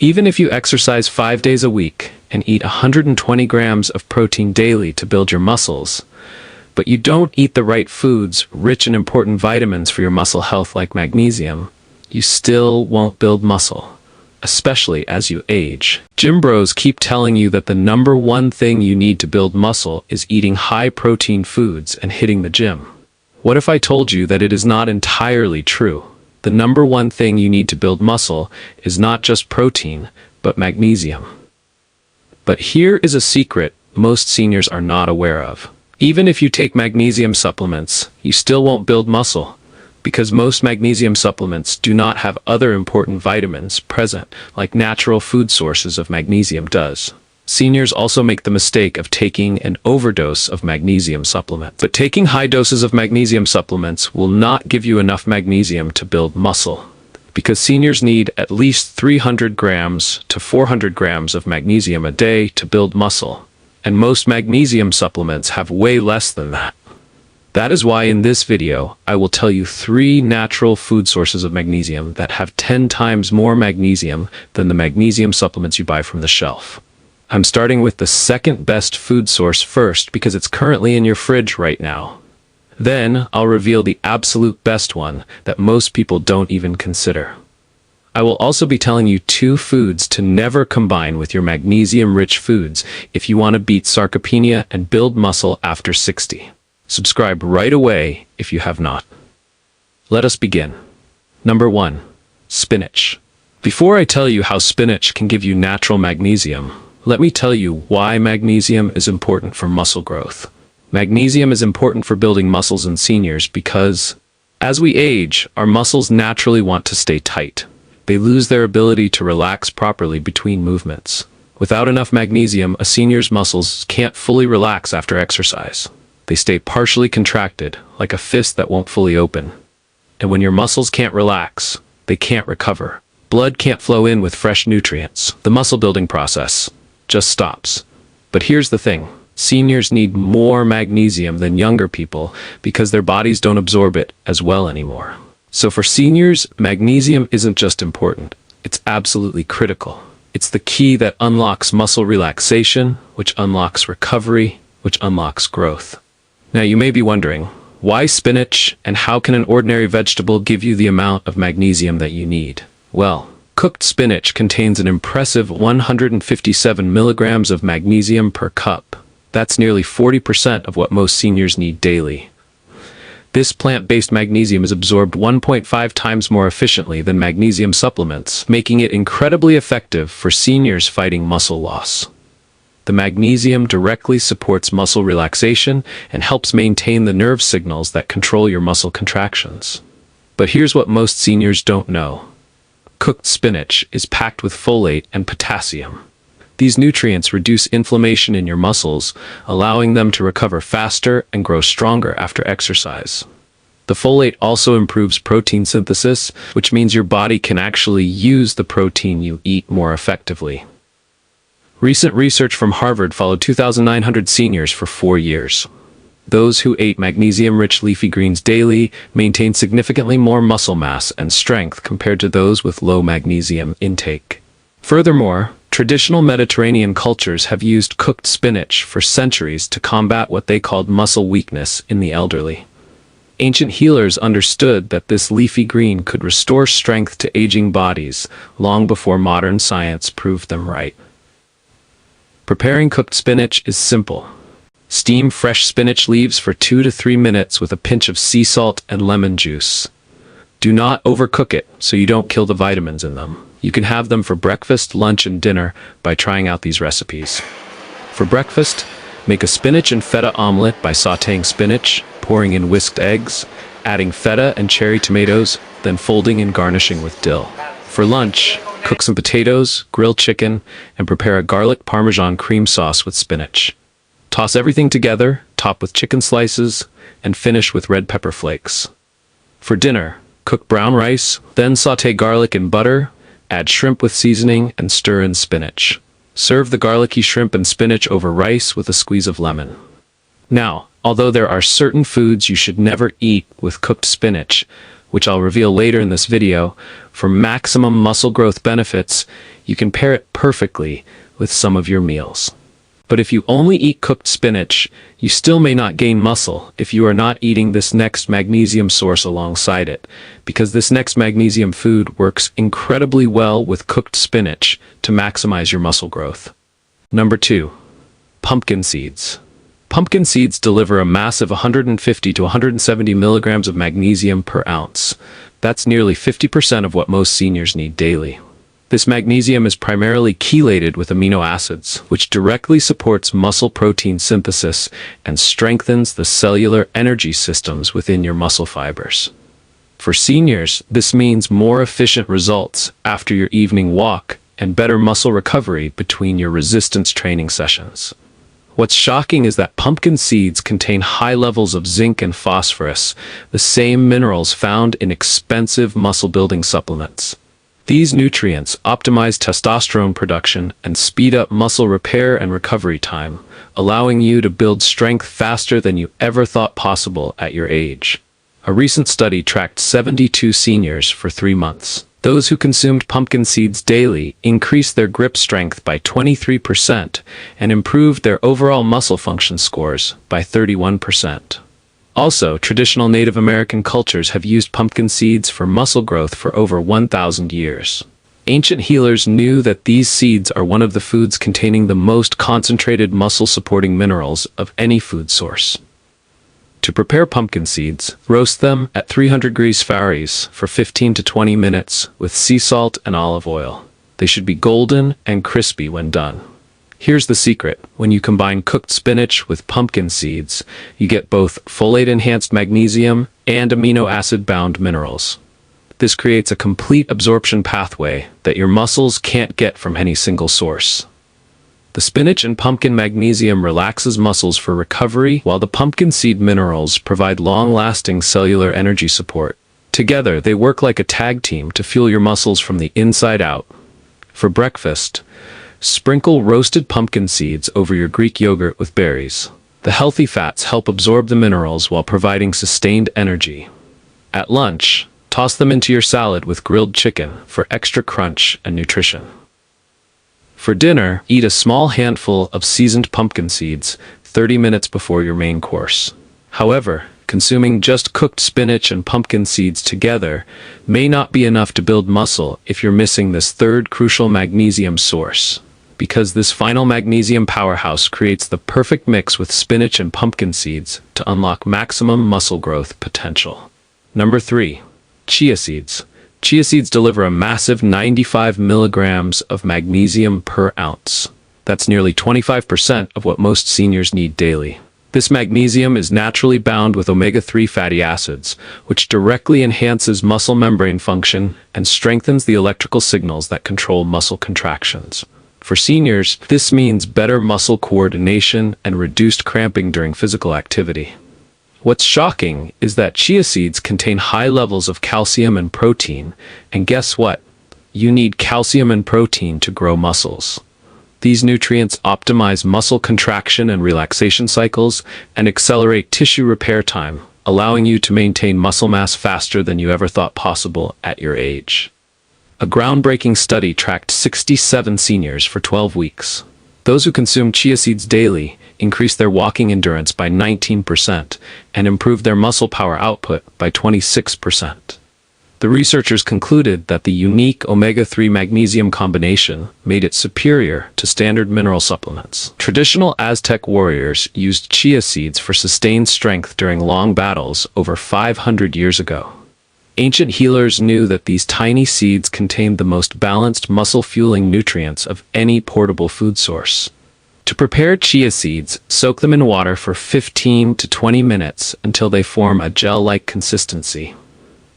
Even if you exercise 5 days a week and eat 120 grams of protein daily to build your muscles, but you don't eat the right foods rich in important vitamins for your muscle health like magnesium, you still won't build muscle, especially as you age. Gym bros keep telling you that the number one thing you need to build muscle is eating high-protein foods and hitting the gym. What if I told you that it is not entirely true? The number one thing you need to build muscle is not just protein, but magnesium. But here is a secret most seniors are not aware of. Even if you take magnesium supplements, you still won't build muscle, because most magnesium supplements do not have other important vitamins present like natural food sources of magnesium does. Seniors also make the mistake of taking an overdose of magnesium supplements. But taking high doses of magnesium supplements will not give you enough magnesium to build muscle, because seniors need at least 300 grams to 400 grams of magnesium a day to build muscle, and most magnesium supplements have way less than that. That is why in this video, I will tell you 3 natural food sources of magnesium that have 10 times more magnesium than the magnesium supplements you buy from the shelf. I'm starting with the second best food source first because it's currently in your fridge right now. Then I'll reveal the absolute best one that most people don't even consider. I will also be telling you 2 foods to never combine with your magnesium-rich foods if you want to beat sarcopenia and build muscle after 60. Subscribe right away if you have not. Let us begin. Number 1. Spinach. Before I tell you how spinach can give you natural magnesium, let me tell you why magnesium is important for muscle growth. Magnesium is important for building muscles in seniors because, as we age, our muscles naturally want to stay tight. They lose their ability to relax properly between movements. Without enough magnesium, a senior's muscles can't fully relax after exercise. They stay partially contracted, like a fist that won't fully open. And when your muscles can't relax, they can't recover. Blood can't flow in with fresh nutrients. The muscle building process just stops. But here's the thing. Seniors need more magnesium than younger people because their bodies don't absorb it as well anymore. So for seniors, magnesium isn't just important, it's absolutely critical. It's the key that unlocks muscle relaxation, which unlocks recovery, which unlocks growth. Now you may be wondering, why spinach and how can an ordinary vegetable give you the amount of magnesium that you need? Well, cooked spinach contains an impressive 157 milligrams of magnesium per cup. That's nearly 40% of what most seniors need daily. This plant-based magnesium is absorbed 1.5 times more efficiently than magnesium supplements, making it incredibly effective for seniors fighting muscle loss. The magnesium directly supports muscle relaxation and helps maintain the nerve signals that control your muscle contractions. But here's what most seniors don't know. Cooked spinach is packed with folate and potassium. These nutrients reduce inflammation in your muscles, allowing them to recover faster and grow stronger after exercise. The folate also improves protein synthesis, which means your body can actually use the protein you eat more effectively. Recent research from Harvard followed 2,900 seniors for 4 years. Those who ate magnesium-rich leafy greens daily maintained significantly more muscle mass and strength compared to those with low magnesium intake. Furthermore, traditional Mediterranean cultures have used cooked spinach for centuries to combat what they called muscle weakness in the elderly. Ancient healers understood that this leafy green could restore strength to aging bodies long before modern science proved them right. Preparing cooked spinach is simple. Steam fresh spinach leaves for 2 to 3 minutes with a pinch of sea salt and lemon juice. Do not overcook it so you don't kill the vitamins in them. You can have them for breakfast, lunch, and dinner by trying out these recipes. For breakfast, make a spinach and feta omelet by sautéing spinach, pouring in whisked eggs, adding feta and cherry tomatoes, then folding and garnishing with dill. For lunch, cook some potatoes, grill chicken, and prepare a garlic parmesan cream sauce with spinach. Toss everything together, top with chicken slices, and finish with red pepper flakes. For dinner, cook brown rice, then sauté garlic in butter, add shrimp with seasoning, and stir in spinach. Serve the garlicky shrimp and spinach over rice with a squeeze of lemon. Now, although there are certain foods you should never eat with cooked spinach, which I'll reveal later in this video, for maximum muscle growth benefits, you can pair it perfectly with some of your meals. But if you only eat cooked spinach, you still may not gain muscle if you are not eating this next magnesium source alongside it, because this next magnesium food works incredibly well with cooked spinach to maximize your muscle growth. Number 2. Pumpkin seeds. Pumpkin seeds deliver a massive 150 to 170 milligrams of magnesium per ounce. That's nearly 50% of what most seniors need daily. This magnesium is primarily chelated with amino acids, which directly supports muscle protein synthesis and strengthens the cellular energy systems within your muscle fibers. For seniors, this means more efficient results after your evening walk and better muscle recovery between your resistance training sessions. What's shocking is that pumpkin seeds contain high levels of zinc and phosphorus, the same minerals found in expensive muscle-building supplements. These nutrients optimize testosterone production and speed up muscle repair and recovery time, allowing you to build strength faster than you ever thought possible at your age. A recent study tracked 72 seniors for 3 months. Those who consumed pumpkin seeds daily increased their grip strength by 23% and improved their overall muscle function scores by 31%. Also, traditional Native American cultures have used pumpkin seeds for muscle growth for over 1,000 years. Ancient healers knew that these seeds are one of the foods containing the most concentrated muscle-supporting minerals of any food source. To prepare pumpkin seeds, roast them at 300 degrees Fahrenheit for 15 to 20 minutes with sea salt and olive oil. They should be golden and crispy when done. Here's the secret. When you combine cooked spinach with pumpkin seeds, you get both folate-enhanced magnesium and amino acid-bound minerals. This creates a complete absorption pathway that your muscles can't get from any single source. The spinach and pumpkin magnesium relaxes muscles for recovery, while the pumpkin seed minerals provide long-lasting cellular energy support. Together, they work like a tag team to fuel your muscles from the inside out. For breakfast, sprinkle roasted pumpkin seeds over your Greek yogurt with berries. The healthy fats help absorb the minerals while providing sustained energy. At lunch, toss them into your salad with grilled chicken for extra crunch and nutrition. For dinner, eat a small handful of seasoned pumpkin seeds 30 minutes before your main course. However, consuming just cooked spinach and pumpkin seeds together may not be enough to build muscle if you're missing this third crucial magnesium source, because this final magnesium powerhouse creates the perfect mix with spinach and pumpkin seeds to unlock maximum muscle growth potential. Number 3. Chia seeds. Chia seeds deliver a massive 95 milligrams of magnesium per ounce. That's nearly 25% of what most seniors need daily. This magnesium is naturally bound with omega-3 fatty acids, which directly enhances muscle membrane function and strengthens the electrical signals that control muscle contractions. For seniors, this means better muscle coordination and reduced cramping during physical activity. What's shocking is that chia seeds contain high levels of calcium and protein, and guess what? You need calcium and protein to grow muscles. These nutrients optimize muscle contraction and relaxation cycles and accelerate tissue repair time, allowing you to maintain muscle mass faster than you ever thought possible at your age. A groundbreaking study tracked 67 seniors for 12 weeks. Those who consumed chia seeds daily increased their walking endurance by 19% and improved their muscle power output by 26%. The researchers concluded that the unique omega-3 magnesium combination made it superior to standard mineral supplements. Traditional Aztec warriors used chia seeds for sustained strength during long battles over 500 years ago. Ancient healers knew that these tiny seeds contained the most balanced muscle-fueling nutrients of any portable food source. To prepare chia seeds, soak them in water for 15 to 20 minutes until they form a gel-like consistency.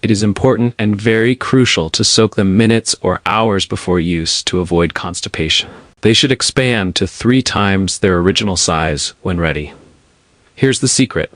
It is important and very crucial to soak them minutes or hours before use to avoid constipation. They should expand to 3 times their original size when ready. Here's the secret.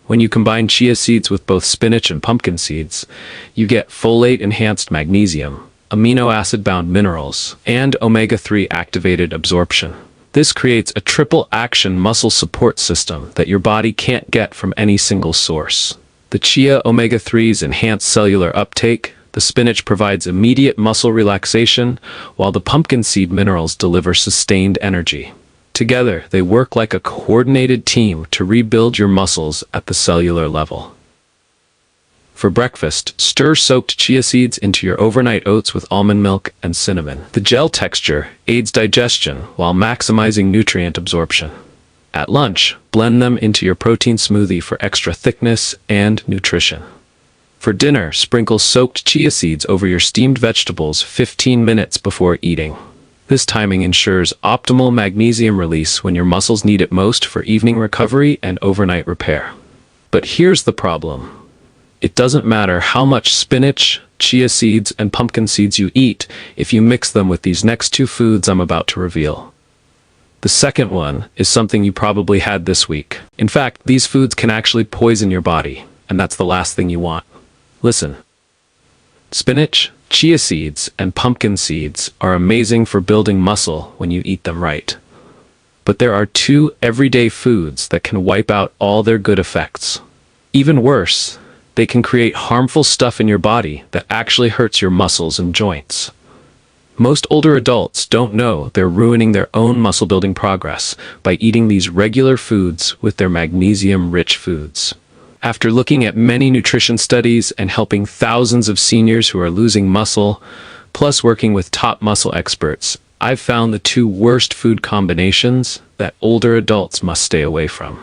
When you combine chia seeds with both spinach and pumpkin seeds, you get folate-enhanced magnesium, amino acid-bound minerals, and omega-3 activated absorption. This creates a triple-action muscle support system that your body can't get from any single source. The chia omega-3s enhance cellular uptake, The spinach provides immediate muscle relaxation, while the pumpkin seed minerals deliver sustained energy. Together, they work like a coordinated team to rebuild your muscles at the cellular level. For breakfast, stir soaked chia seeds into your overnight oats with almond milk and cinnamon. The gel texture aids digestion while maximizing nutrient absorption. At lunch, blend them into your protein smoothie for extra thickness and nutrition. For dinner, sprinkle soaked chia seeds over your steamed vegetables 15 minutes before eating. This timing ensures optimal magnesium release when your muscles need it most for evening recovery and overnight repair. But here's the problem. It doesn't matter how much spinach, chia seeds, and pumpkin seeds you eat if you mix them with these next two foods I'm about to reveal. The second one is something you probably had this week. In fact, these foods can actually poison your body, and that's the last thing you want. Listen. Spinach, chia seeds, and pumpkin seeds are amazing for building muscle when you eat them right. But there are two everyday foods that can wipe out all their good effects. Even worse, they can create harmful stuff in your body that actually hurts your muscles and joints. Most older adults don't know they're ruining their own muscle building progress by eating these regular foods with their magnesium-rich foods. After looking at many nutrition studies and helping thousands of seniors who are losing muscle, plus working with top muscle experts, I've found the two worst food combinations that older adults must stay away from.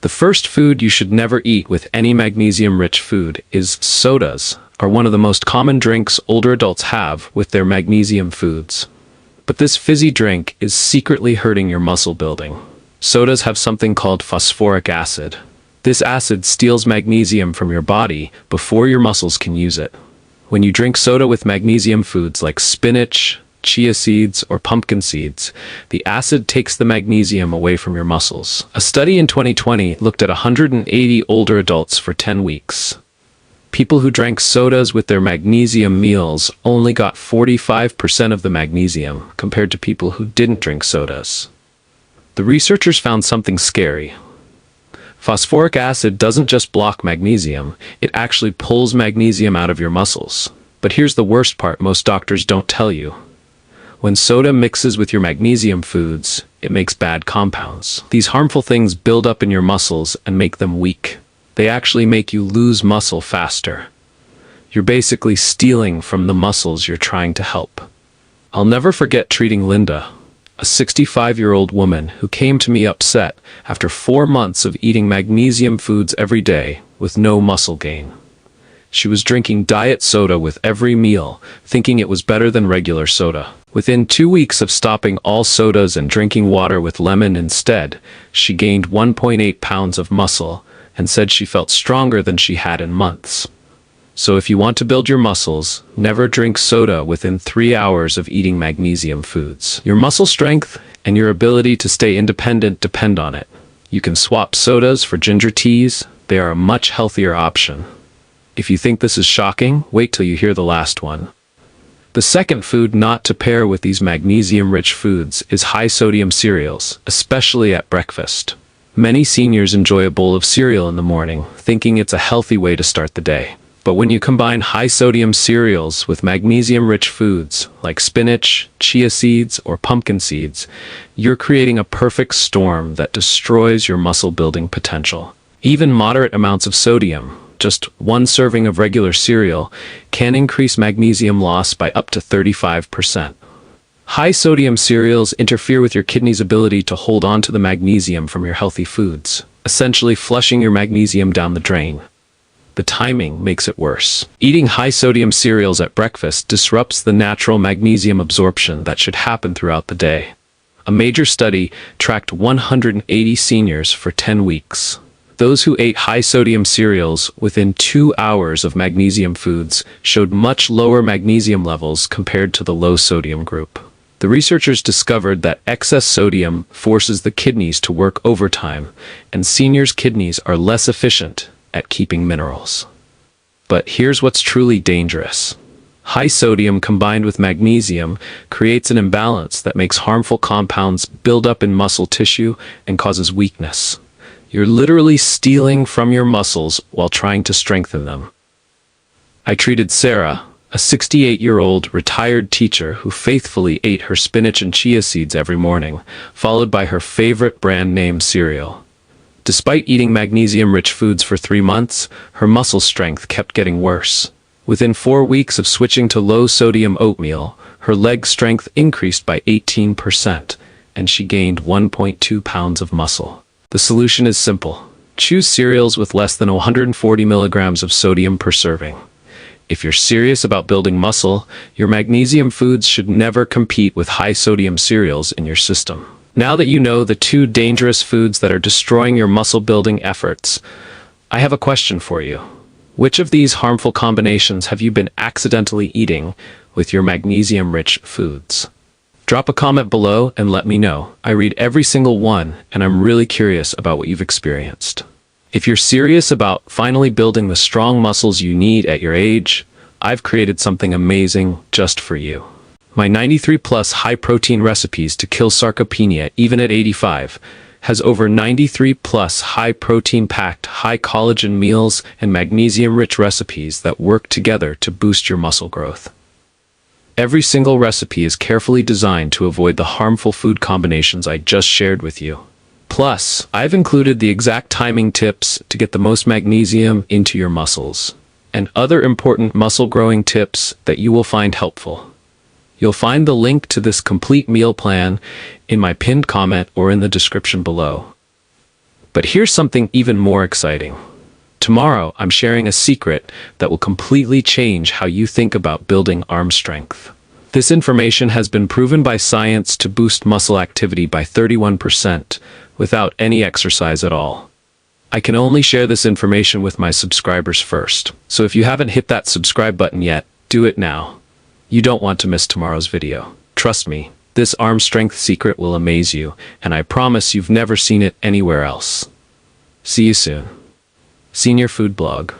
The first food you should never eat with any magnesium-rich food is sodas, are one of the most common drinks older adults have with their magnesium foods. But this fizzy drink is secretly hurting your muscle building. Sodas have something called phosphoric acid. This acid steals magnesium from your body before your muscles can use it. When you drink soda with magnesium foods like spinach, chia seeds, or pumpkin seeds, the acid takes the magnesium away from your muscles. A study in 2020 looked at 180 older adults for 10 weeks. People who drank sodas with their magnesium meals only got 45% of the magnesium compared to people who didn't drink sodas. The researchers found something scary. Phosphoric acid doesn't just block magnesium, it actually pulls magnesium out of your muscles. But here's the worst part most doctors don't tell you. When soda mixes with your magnesium foods, it makes bad compounds. These harmful things build up in your muscles and make them weak. They actually make you lose muscle faster. You're basically stealing from the muscles you're trying to help. I'll never forget treating Linda, a 65-year-old woman who came to me upset after 4 months of eating magnesium foods every day with no muscle gain. She was drinking diet soda with every meal, thinking it was better than regular soda. Within 2 weeks of stopping all sodas and drinking water with lemon instead, she gained 1.8 pounds of muscle and said she felt stronger than she had in months. So if you want to build your muscles, never drink soda within 3 hours of eating magnesium foods. Your muscle strength and your ability to stay independent depend on it. You can swap sodas for ginger teas. They are a much healthier option. If you think this is shocking, wait till you hear the last one. The second food not to pair with these magnesium-rich foods is high-sodium cereals, especially at breakfast. Many seniors enjoy a bowl of cereal in the morning, thinking it's a healthy way to start the day. But when you combine high-sodium cereals with magnesium-rich foods like spinach, chia seeds, or pumpkin seeds, you're creating a perfect storm that destroys your muscle-building potential. Even moderate amounts of sodium, just 1 serving of regular cereal, can increase magnesium loss by up to 35%. High-sodium cereals interfere with your kidney's ability to hold on to the magnesium from your healthy foods, essentially flushing your magnesium down the drain. The timing makes it worse. Eating high-sodium cereals at breakfast disrupts the natural magnesium absorption that should happen throughout the day. A major study tracked 180 seniors for 10 weeks. Those who ate high-sodium cereals within 2 hours of magnesium foods showed much lower magnesium levels compared to the low-sodium group. The researchers discovered that excess sodium forces the kidneys to work overtime, and seniors' kidneys are less efficient at keeping minerals. But here's what's truly dangerous. High sodium combined with magnesium creates an imbalance that makes harmful compounds build up in muscle tissue and causes weakness. You're literally stealing from your muscles while trying to strengthen them. I treated Sarah, a a 68-year-old retired teacher who faithfully ate her spinach and chia seeds every morning, followed by her favorite brand name cereal. Despite eating magnesium-rich foods for 3 months, her muscle strength kept getting worse. Within 4 weeks of switching to low-sodium oatmeal, her leg strength increased by 18%, and she gained 1.2 pounds of muscle. The solution is simple. Choose cereals with less than 140 milligrams of sodium per serving. If you're serious about building muscle, your magnesium foods should never compete with high-sodium cereals in your system. Now that you know the 2 dangerous foods that are destroying your muscle-building efforts, I have a question for you. Which of these harmful combinations have you been accidentally eating with your magnesium-rich foods? Drop a comment below and let me know. I read every single one, and I'm really curious about what you've experienced. If you're serious about finally building the strong muscles you need at your age, I've created something amazing just for you. My 93+ high-protein recipes to kill sarcopenia even at 85 has over 93+ high-protein packed, high-collagen meals and magnesium-rich recipes that work together to boost your muscle growth. Every single recipe is carefully designed to avoid the harmful food combinations I just shared with you. Plus, I've included the exact timing tips to get the most magnesium into your muscles, and other important muscle-growing tips that you will find helpful. You'll find the link to this complete meal plan in my pinned comment or in the description below. But here's something even more exciting. Tomorrow, I'm sharing a secret that will completely change how you think about building arm strength. This information has been proven by science to boost muscle activity by 31% without any exercise at all. I can only share this information with my subscribers first, so if you haven't hit that subscribe button yet, do it now. You don't want to miss tomorrow's video. Trust me, this arm strength secret will amaze you, and I promise you've never seen it anywhere else. See you soon. Senior Food Blog.